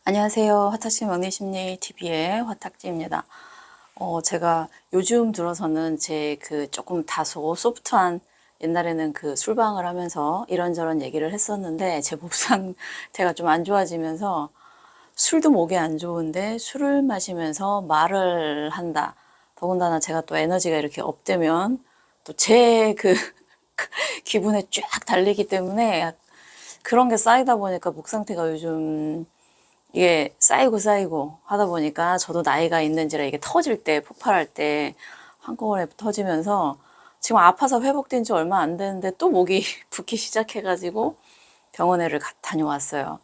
안녕하세요. 화탁심 명리심리TV의 화탁지입니다. 제가 요즘 들어서는 제 조금 다소 소프트한 옛날에는 술방을 하면서 이런저런 얘기를 했었는데 제 목 상태가 좀 안 좋아지면서 술도 목에 안 좋은데 술을 마시면서 말을 한다. 더군다나 제가 또 에너지가 이렇게 업되면 또 제 기분에 쫙 달리기 때문에 그런 게 쌓이다 보니까 목 상태가 요즘 이게 쌓이고 하다 보니까 저도 나이가 있는지라 이게 터질 때, 폭발할 때 한꺼번에 터지면서 지금 아파서 회복된 지 얼마 안 됐는데 또 목이 붓기 시작해가지고 병원에를 다녀왔어요.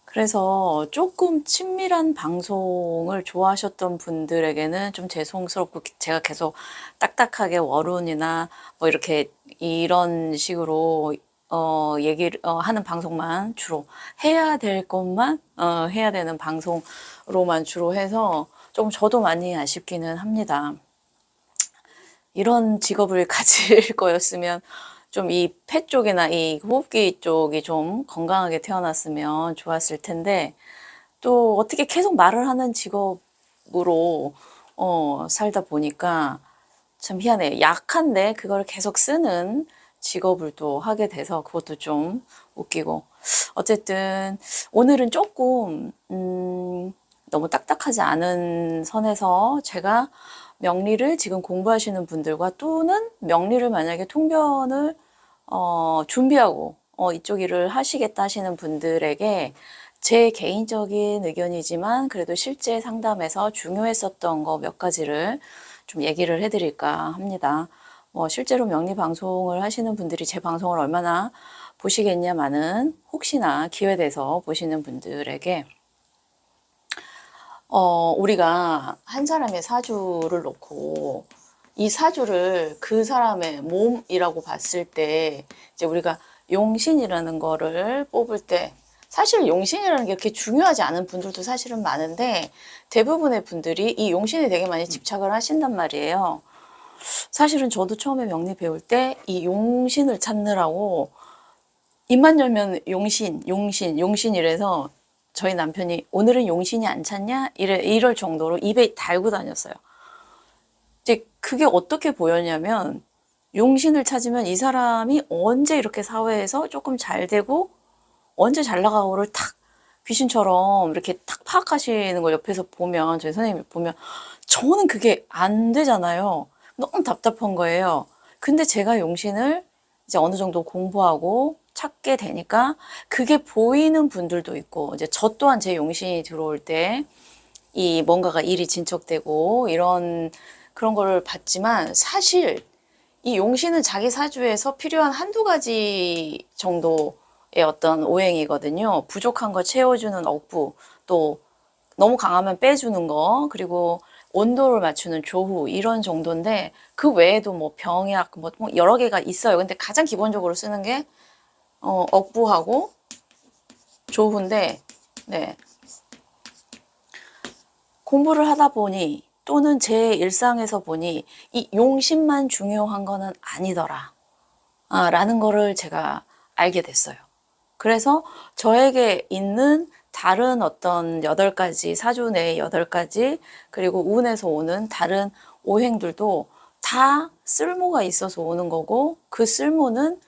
그래서 조금 친밀한 방송을 좋아하셨던 분들에게는 좀 죄송스럽고 제가 계속 딱딱하게 월운이나 뭐 이렇게 이런 식으로 얘기를 하는 방송만 주로 해야 될 것만 해야 되는 방송으로만 주로 해서 좀 저도 많이 아쉽기는 합니다. 이런 직업을 가질 거였으면 좀 이 폐 쪽이나 이 호흡기 쪽이 좀 건강하게 태어났으면 좋았을 텐데 또 어떻게 계속 말을 하는 직업으로 살다 보니까 참 희한해요. 약한데 그걸 계속 쓰는 직업을 또 하게 돼서 그것도 좀 웃기고 어쨌든 오늘은 조금 너무 딱딱하지 않은 선에서 제가 명리를 지금 공부하시는 분들과 또는 명리를 만약에 통변을 준비하고 이쪽 일을 하시겠다 하시는 분들에게 제 개인적인 의견이지만 그래도 실제 상담에서 중요했었던 거 몇 가지를 좀 얘기를 해드릴까 합니다. 실제로 명리 방송을 하시는 분들이 제 방송을 얼마나 보시겠냐마는 혹시나 기회돼서 보시는 분들에게 우리가 한 사람의 사주를 놓고 이 사주를 그 사람의 몸이라고 봤을 때 이제 우리가 용신이라는 거를 뽑을 때 사실 용신이라는 게 그렇게 중요하지 않은 분들도 사실은 많은데 대부분의 분들이 이 용신에 되게 많이 집착을 하신단 말이에요. 사실은 저도 처음에 명리 배울 때 이 용신을 찾느라고 입만 열면 용신 이래서 저희 남편이 오늘은 용신이 안 찾냐? 이럴 정도로 입에 달고 다녔어요. 이제 그게 어떻게 보였냐면 용신을 찾으면 이 사람이 언제 이렇게 사회에서 조금 잘 되고 언제 잘 나가고를 탁 귀신처럼 이렇게 탁 파악하시는 걸 옆에서 보면 저희 선생님이 보면 저는 그게 안 되잖아요. 너무 답답한 거예요. 근데 제가 용신을 이제 어느 정도 공부하고 찾게 되니까 그게 보이는 분들도 있고 이제 저 또한 제 용신이 들어올 때 이 뭔가가 일이 진척되고 이런 그런 거를 봤지만 사실 이 용신은 자기 사주에서 필요한 한두 가지 정도의 어떤 오행이거든요. 부족한 거 채워주는 억부, 또 너무 강하면 빼주는 거, 그리고 온도를 맞추는 조후 이런 정도인데 그 외에도 뭐 병약 뭐 여러 개가 있어요. 근데 가장 기본적으로 쓰는 게 억부하고 조후인데 네. 공부를 하다 보니 또는 제 일상에서 보니 이 용신만 중요한 거는 아니더라 라는 거를 제가 알게 됐어요. 그래서 저에게 있는 다른 어떤 8가지 사주 내의 8가지 그리고 운에서 오는 다른 오행들도 다 쓸모가 있어서 오는 거고 그 쓸모는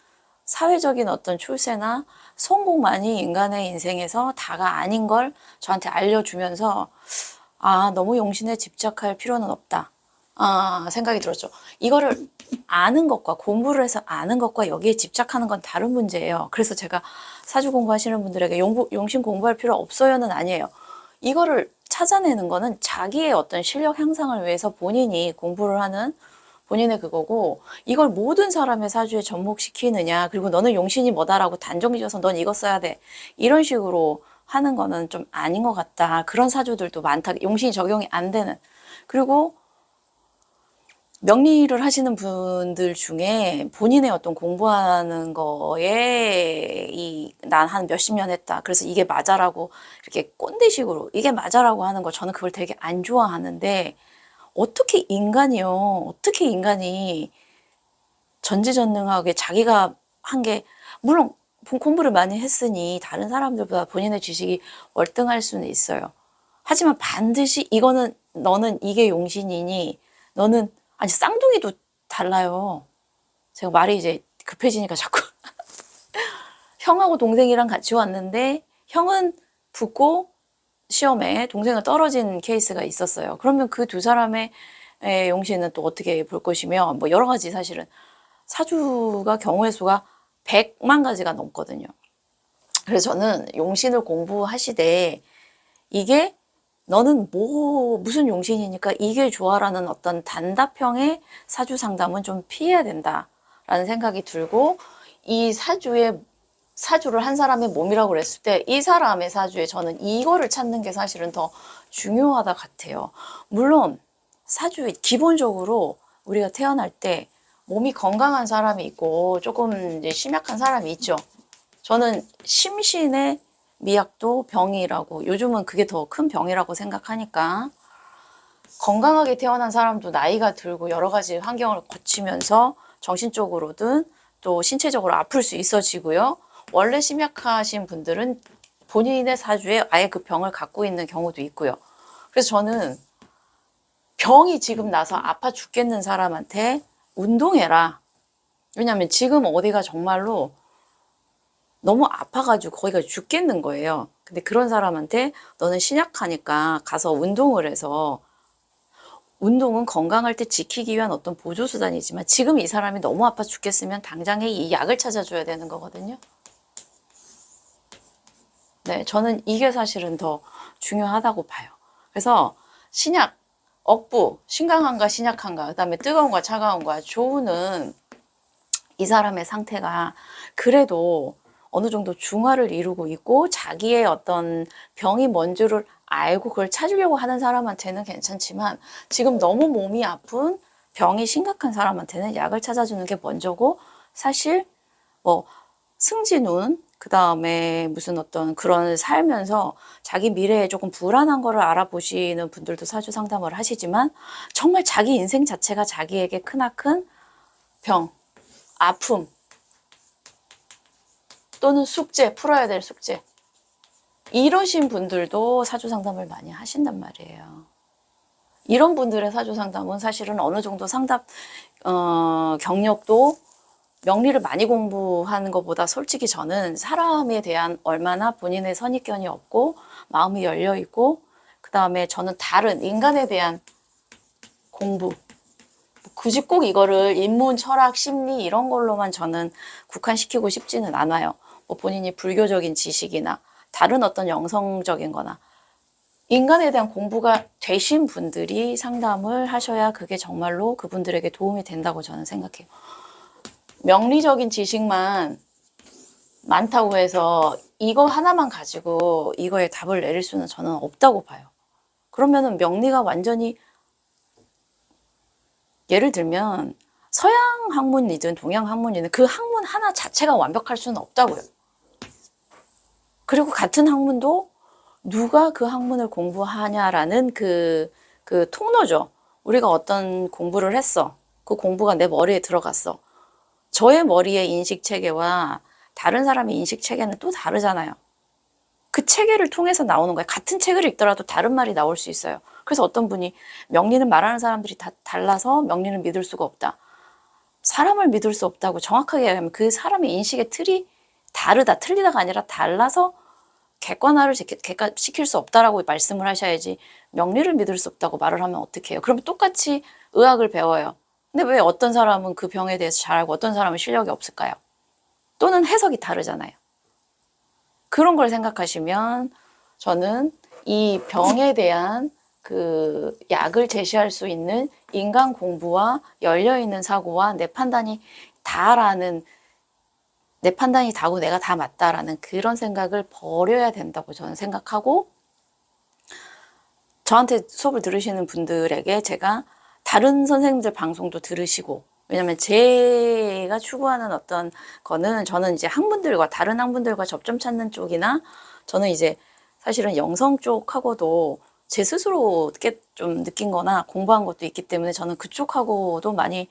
사회적인 어떤 출세나 성공만이 인간의 인생에서 다가 아닌 걸 저한테 알려주면서 너무 용신에 집착할 필요는 없다. 생각이 들었죠. 이거를 아는 것과 공부를 해서 아는 것과 여기에 집착하는 건 다른 문제예요. 그래서 제가 사주 공부하시는 분들에게 용신 공부할 필요 없어요는 아니에요. 이거를 찾아내는 거는 자기의 어떤 실력 향상을 위해서 본인이 공부를 하는 본인의 그거고 이걸 모든 사람의 사주에 접목시키느냐 그리고 너는 용신이 뭐다라고 단정 지어서 넌 이거 써야 돼 이런 식으로 하는 거는 좀 아닌 것 같다. 그런 사주들도 많다. 용신이 적용이 안 되는. 그리고 명리를 하시는 분들 중에 본인의 어떤 공부하는 거에 난 한 몇십 년 했다. 그래서 이게 맞아라고 이렇게 꼰대식으로 이게 맞아라고 하는 거 저는 그걸 되게 안 좋아하는데 어떻게 인간이 전지전능하게 자기가 한 게 물론 공부를 많이 했으니 다른 사람들보다 본인의 지식이 월등할 수는 있어요. 하지만 반드시 이거는 너는 이게 용신이니 너는 아니 쌍둥이도 달라요. 제가 말이 이제 급해지니까 자꾸 형하고 동생이랑 같이 왔는데 형은 붙고 시험에 동생은 떨어진 케이스가 있었어요. 그러면 그 두 사람의 용신은 또 어떻게 볼 것이며 뭐 여러 가지 사실은 사주가 경우의 수가 100만 가지가 넘거든요. 그래서 저는 용신을 공부하시되 이게 너는 뭐 무슨 용신이니까 이게 좋아라는 어떤 단답형의 사주 상담은 좀 피해야 된다라는 생각이 들고 이 사주를 한 사람의 몸이라고 그랬을 때 이 사람의 사주에 저는 이거를 찾는 게 사실은 더 중요하다 같아요. 물론 사주 기본적으로 우리가 태어날 때 몸이 건강한 사람이 있고 조금 이제 심약한 사람이 있죠. 저는 심신의 미약도 병이라고 요즘은 그게 더 큰 병이라고 생각하니까 건강하게 태어난 사람도 나이가 들고 여러 가지 환경을 거치면서 정신적으로든 또 신체적으로 아플 수 있어지고요. 원래 심약하신 분들은 본인의 사주에 아예 그 병을 갖고 있는 경우도 있고요. 그래서 저는 병이 지금 나서 아파 죽겠는 사람한테 운동해라. 왜냐하면 지금 어디가 정말로 너무 아파가지고 거기가 죽겠는 거예요. 근데 그런 사람한테 너는 신약하니까 가서 운동을 해서 운동은 건강할 때 지키기 위한 어떤 보조수단이지만 지금 이 사람이 너무 아파 죽겠으면 당장에 이 약을 찾아줘야 되는 거거든요. 네, 저는 이게 사실은 더 중요하다고 봐요. 그래서 신약, 억부, 신강한가 신약한가, 그 다음에 뜨거운가 차가운가, 조우는 이 사람의 상태가 그래도 어느 정도 중화를 이루고 있고 자기의 어떤 병이 뭔 줄을 알고 그걸 찾으려고 하는 사람한테는 괜찮지만 지금 너무 몸이 아픈 병이 심각한 사람한테는 약을 찾아주는 게 먼저고 사실 뭐 승진운 그 다음에 무슨 어떤 그런 살면서 자기 미래에 조금 불안한 거를 알아보시는 분들도 사주 상담을 하시지만 정말 자기 인생 자체가 자기에게 크나큰 병, 아픔 또는 숙제, 풀어야 될 숙제 이러신 분들도 사주 상담을 많이 하신단 말이에요. 이런 분들의 사주 상담은 사실은 어느 정도 상담 경력도 명리를 많이 공부하는 것보다 솔직히 저는 사람에 대한 얼마나 본인의 선입견이 없고 마음이 열려 있고 그 다음에 저는 다른 인간에 대한 공부 굳이 꼭 이거를 인문, 철학, 심리 이런 걸로만 저는 국한시키고 싶지는 않아요. 뭐 본인이 불교적인 지식이나 다른 어떤 영성적인 거나 인간에 대한 공부가 되신 분들이 상담을 하셔야 그게 정말로 그분들에게 도움이 된다고 저는 생각해요. 명리적인 지식만 많다고 해서 이거 하나만 가지고 이거에 답을 내릴 수는 저는 없다고 봐요. 그러면은 명리가 완전히 예를 들면 서양 학문이든 동양 학문이든 그 학문 하나 자체가 완벽할 수는 없다고요. 그리고 같은 학문도 누가 그 학문을 공부하냐라는 그 통로죠. 우리가 어떤 공부를 했어. 그 공부가 내 머리에 들어갔어. 저의 머리의 인식 체계와 다른 사람의 인식 체계는 또 다르잖아요. 그 체계를 통해서 나오는 거예요. 같은 책을 읽더라도 다른 말이 나올 수 있어요. 그래서 어떤 분이 명리는 말하는 사람들이 다 달라서 명리는 믿을 수가 없다. 사람을 믿을 수 없다고 정확하게 얘기하면 그 사람의 인식의 틀이 다르다. 틀리다가 아니라 달라서 객관화를 객관시킬 수 없다라고 말씀을 하셔야지 명리를 믿을 수 없다고 말을 하면 어떡해요. 그러면 똑같이 의학을 배워요. 근데 왜 어떤 사람은 그 병에 대해서 잘 알고 어떤 사람은 실력이 없을까요? 또는 해석이 다르잖아요. 그런 걸 생각하시면 저는 이 병에 대한 그 약을 제시할 수 있는 인간 공부와 열려있는 사고와 내 판단이 다라는 내 판단이 다고 내가 다 맞다라는 그런 생각을 버려야 된다고 저는 생각하고 저한테 수업을 들으시는 분들에게 제가 다른 선생님들 방송도 들으시고 왜냐면 제가 추구하는 어떤 거는 저는 이제 학문들과 다른 학문들과 접점 찾는 쪽이나 저는 이제 사실은 영성 쪽하고도 제 스스로 좀 느낀 거나 공부한 것도 있기 때문에 저는 그쪽하고도 많이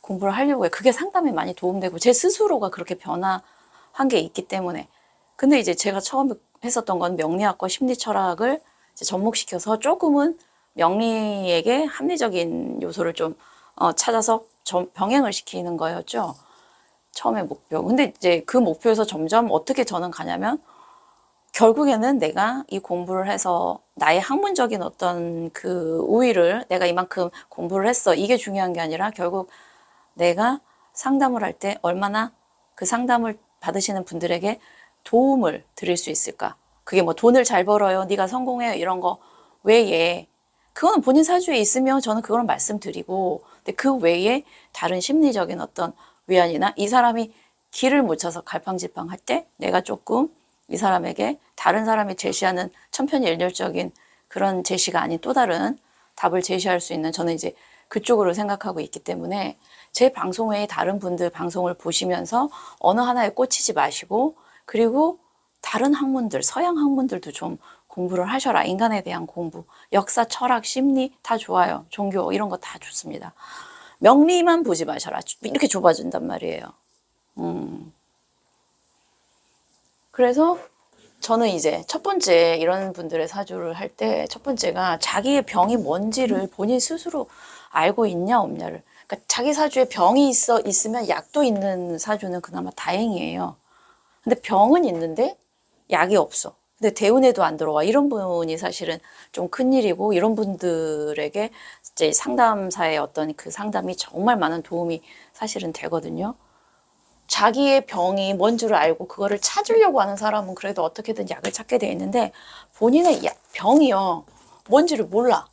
공부를 하려고 해요. 그게 상담에 많이 도움되고 제 스스로가 그렇게 변화하고 한 게 있기 때문에. 근데 이제 제가 처음 했었던 건 명리학과 심리철학을 이제 접목시켜서 조금은 명리에게 합리적인 요소를 좀 찾아서 병행을 시키는 거였죠. 처음에 목표. 근데 이제 그 목표에서 점점 어떻게 저는 가냐면 결국에는 내가 이 공부를 해서 나의 학문적인 어떤 그 우위를 내가 이만큼 공부를 했어. 이게 중요한 게 아니라 결국 내가 상담을 할 때 얼마나 그 상담을 받으시는 분들에게 도움을 드릴 수 있을까. 그게 뭐 돈을 잘 벌어요. 네가 성공해요. 이런 거 외에 그거는 본인 사주에 있으면 저는 그걸 말씀드리고 근데 그 외에 다른 심리적인 어떤 위안이나 이 사람이 길을 못 찾아서 갈팡질팡 할 때 내가 조금 이 사람에게 다른 사람이 제시하는 천편일률적인 그런 제시가 아닌 또 다른 답을 제시할 수 있는 저는 이제 그쪽으로 생각하고 있기 때문에 제 방송 외에 다른 분들 방송을 보시면서 어느 하나에 꽂히지 마시고 그리고 다른 학문들, 서양 학문들도 좀 공부를 하셔라. 인간에 대한 공부, 역사, 철학, 심리 다 좋아요. 종교 이런 거 다 좋습니다. 명리만 보지 마셔라. 이렇게 좁아진단 말이에요. 그래서 저는 이제 첫 번째 이런 분들의 사주를 할 때 첫 번째가 자기의 병이 뭔지를 본인 스스로 알고 있냐 없냐를 그러니까 자기 사주에 병이 있으면 약도 있는 사주는 그나마 다행이에요. 근데 병은 있는데 약이 없어. 근데 대운에도 안 들어와. 이런 분이 사실은 좀 큰일이고 이런 분들에게 이제 상담사의 어떤 그 상담이 정말 많은 도움이 사실은 되거든요. 자기의 병이 뭔 줄 알고 그거를 찾으려고 하는 사람은 그래도 어떻게든 약을 찾게 돼 있는데 본인의 병이요. 뭔지를 몰라.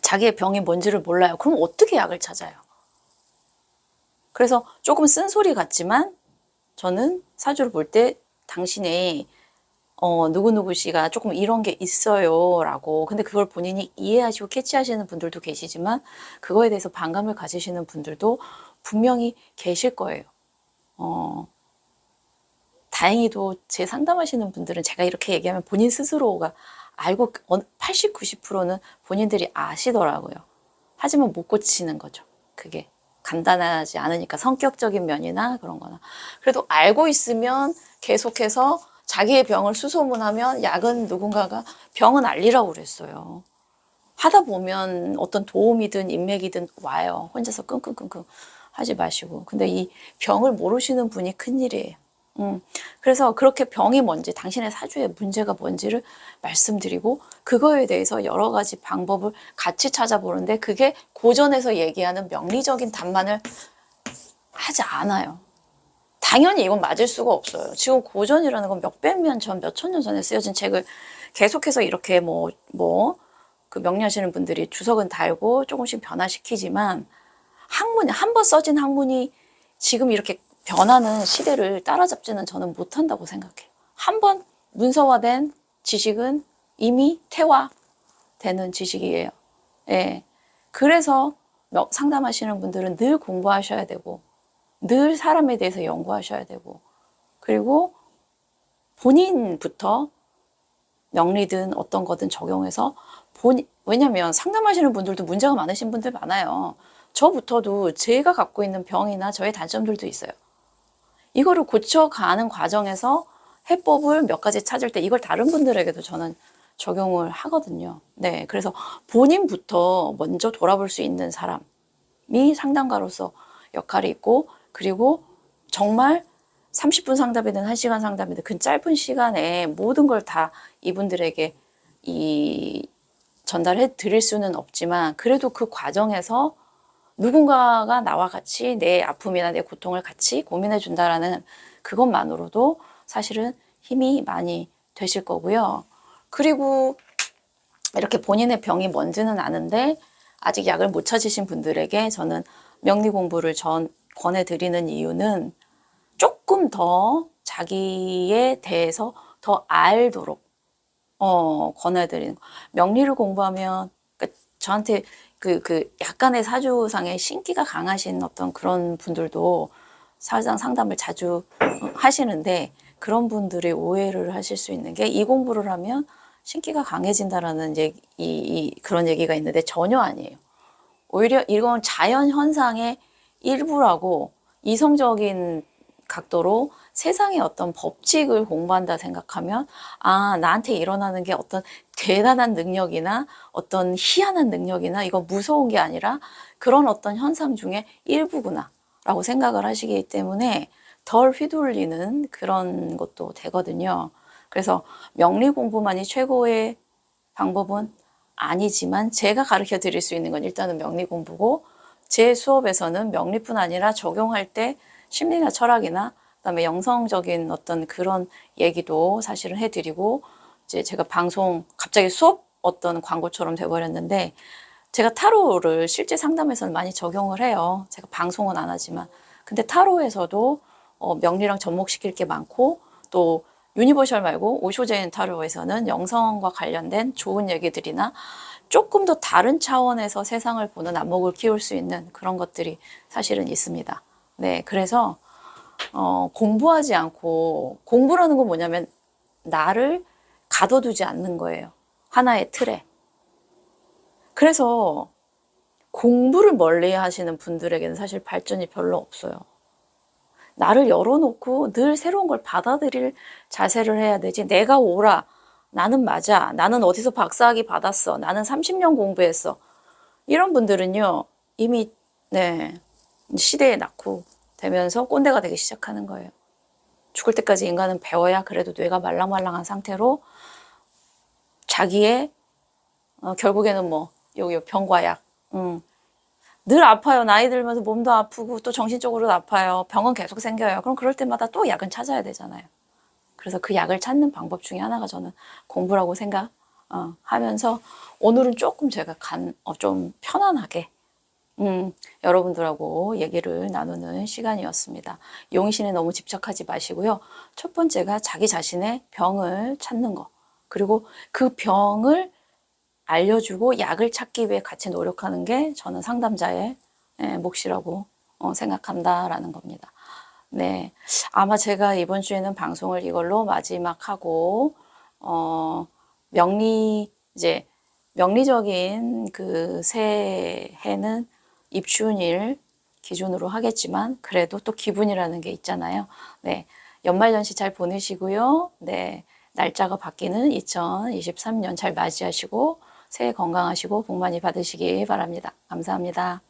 자기의 병이 뭔지를 몰라요. 그럼 어떻게 약을 찾아요? 그래서 조금 쓴소리 같지만 저는 사주를 볼 때 당신의 누구누구 씨가 조금 이런 게 있어요 라고 근데 그걸 본인이 이해하시고 캐치하시는 분들도 계시지만 그거에 대해서 반감을 가지시는 분들도 분명히 계실 거예요. 다행히도 제 상담하시는 분들은 제가 이렇게 얘기하면 본인 스스로가 알고 80, 90%는 본인들이 아시더라고요. 하지만 못 고치는 거죠. 그게 간단하지 않으니까 성격적인 면이나 그런 거나. 그래도 알고 있으면 계속해서 자기의 병을 수소문하면 약은 누군가가 병은 알리라고 그랬어요. 하다 보면 어떤 도움이든 인맥이든 와요. 혼자서 끙끙끙끙 하지 마시고. 근데 이 병을 모르시는 분이 큰일이에요. 그래서 그렇게 병이 뭔지 당신의 사주에 문제가 뭔지를 말씀드리고 그거에 대해서 여러 가지 방법을 같이 찾아보는데 그게 고전에서 얘기하는 명리적인 답만을 하지 않아요. 당연히 이건 맞을 수가 없어요. 지금 고전이라는 건 몇백 년 전, 몇천 년 전에 쓰여진 책을 계속해서 이렇게 그 명리하시는 분들이 주석은 달고 조금씩 변화시키지만 학문이, 한 번 써진 학문이 지금 이렇게 변하는 시대를 따라잡지는 저는 못한다고 생각해요. 한 번 문서화된 지식은 이미 퇴화되는 지식이에요. 예. 그래서 상담하시는 분들은 늘 공부하셔야 되고, 늘 사람에 대해서 연구하셔야 되고, 그리고 본인부터 명리든 어떤 거든 적용해서 왜냐면 상담하시는 분들도 문제가 많으신 분들 많아요. 저부터도 제가 갖고 있는 병이나 저의 단점들도 있어요. 이거를 고쳐가는 과정에서 해법을 몇 가지 찾을 때 이걸 다른 분들에게도 저는 적용을 하거든요. 네, 그래서 본인부터 먼저 돌아볼 수 있는 사람이 상담가로서 역할이 있고 그리고 정말 30분 상담이든 1시간 상담이든 그 짧은 시간에 모든 걸 다 이분들에게 전달해 드릴 수는 없지만 그래도 그 과정에서 누군가가 나와 같이 내 아픔이나 내 고통을 같이 고민해 준다라는 그것만으로도 사실은 힘이 많이 되실 거고요. 그리고 이렇게 본인의 병이 뭔지는 아는데 아직 약을 못 찾으신 분들에게 저는 명리 공부를 권해드리는 이유는 조금 더 자기에 대해서 더 알도록 권해드리는 거. 명리를 공부하면 그러니까 저한테 약간의 사주상의 신기가 강하신 어떤 그런 분들도 사주상 상담을 자주 하시는데 그런 분들이 오해를 하실 수 있는 게 이 공부를 하면 신기가 강해진다라는 그런 얘기가 있는데 전혀 아니에요. 오히려 이건 자연 현상의 일부라고 이성적인 각도로 세상의 어떤 법칙을 공부한다 생각하면, 아, 나한테 일어나는 게 어떤 대단한 능력이나 어떤 희한한 능력이나 이거 무서운 게 아니라 그런 어떤 현상 중에 일부구나 라고 생각을 하시기 때문에 덜 휘둘리는 그런 것도 되거든요. 그래서 명리 공부만이 최고의 방법은 아니지만 제가 가르쳐 드릴 수 있는 건 일단은 명리 공부고, 제 수업에서는 명리뿐 아니라 적용할 때 심리나 철학이나 그다음에 영성적인 어떤 그런 얘기도 사실은 해드리고, 이제 제가 방송 갑자기 수업 어떤 광고처럼 돼버렸는데, 제가 타로를 실제 상담에서는 많이 적용을 해요. 제가 방송은 안 하지만. 근데 타로에서도 명리랑 접목시킬 게 많고, 또 유니버셜 말고 오쇼제인 타로에서는 영성과 관련된 좋은 얘기들이나 조금 더 다른 차원에서 세상을 보는 안목을 키울 수 있는 그런 것들이 사실은 있습니다. 네, 그래서 공부하지 않고, 공부라는 건 뭐냐면 나를 가둬두지 않는 거예요. 하나의 틀에. 그래서 공부를 멀리 하시는 분들에게는 사실 발전이 별로 없어요. 나를 열어놓고 늘 새로운 걸 받아들일 자세를 해야 되지, 내가 옳아, 나는 맞아, 나는 어디서 박사학위 받았어, 나는 30년 공부했어, 이런 분들은요 이미 네 시대에 낙후되면서 꼰대가 되기 시작하는 거예요. 죽을 때까지 인간은 배워야 그래도 뇌가 말랑말랑한 상태로 자기의 결국에는 뭐 여기 병과 약, 늘 아파요. 나이 들면서 몸도 아프고 또 정신적으로도 아파요. 병은 계속 생겨요. 그럼 그럴 때마다 또 약은 찾아야 되잖아요. 그래서 그 약을 찾는 방법 중에 하나가 저는 공부라고 생각하면서 오늘은 조금 제가 좀 편안하게 여러분들하고 얘기를 나누는 시간이었습니다. 용신에 너무 집착하지 마시고요. 첫 번째가 자기 자신의 병을 찾는 거, 그리고 그 병을 알려주고 약을 찾기 위해 같이 노력하는 게 저는 상담자의 몫이라고 생각한다라는 겁니다. 네, 아마 제가 이번 주에는 방송을 이걸로 마지막 하고, 명리적인 그 새해는 입춘일 기준으로 하겠지만, 그래도 또 기분이라는 게 있잖아요. 네, 연말연시 잘 보내시고요. 네, 날짜가 바뀌는 2023년 잘 맞이하시고, 새해 건강하시고 복 많이 받으시기 바랍니다. 감사합니다.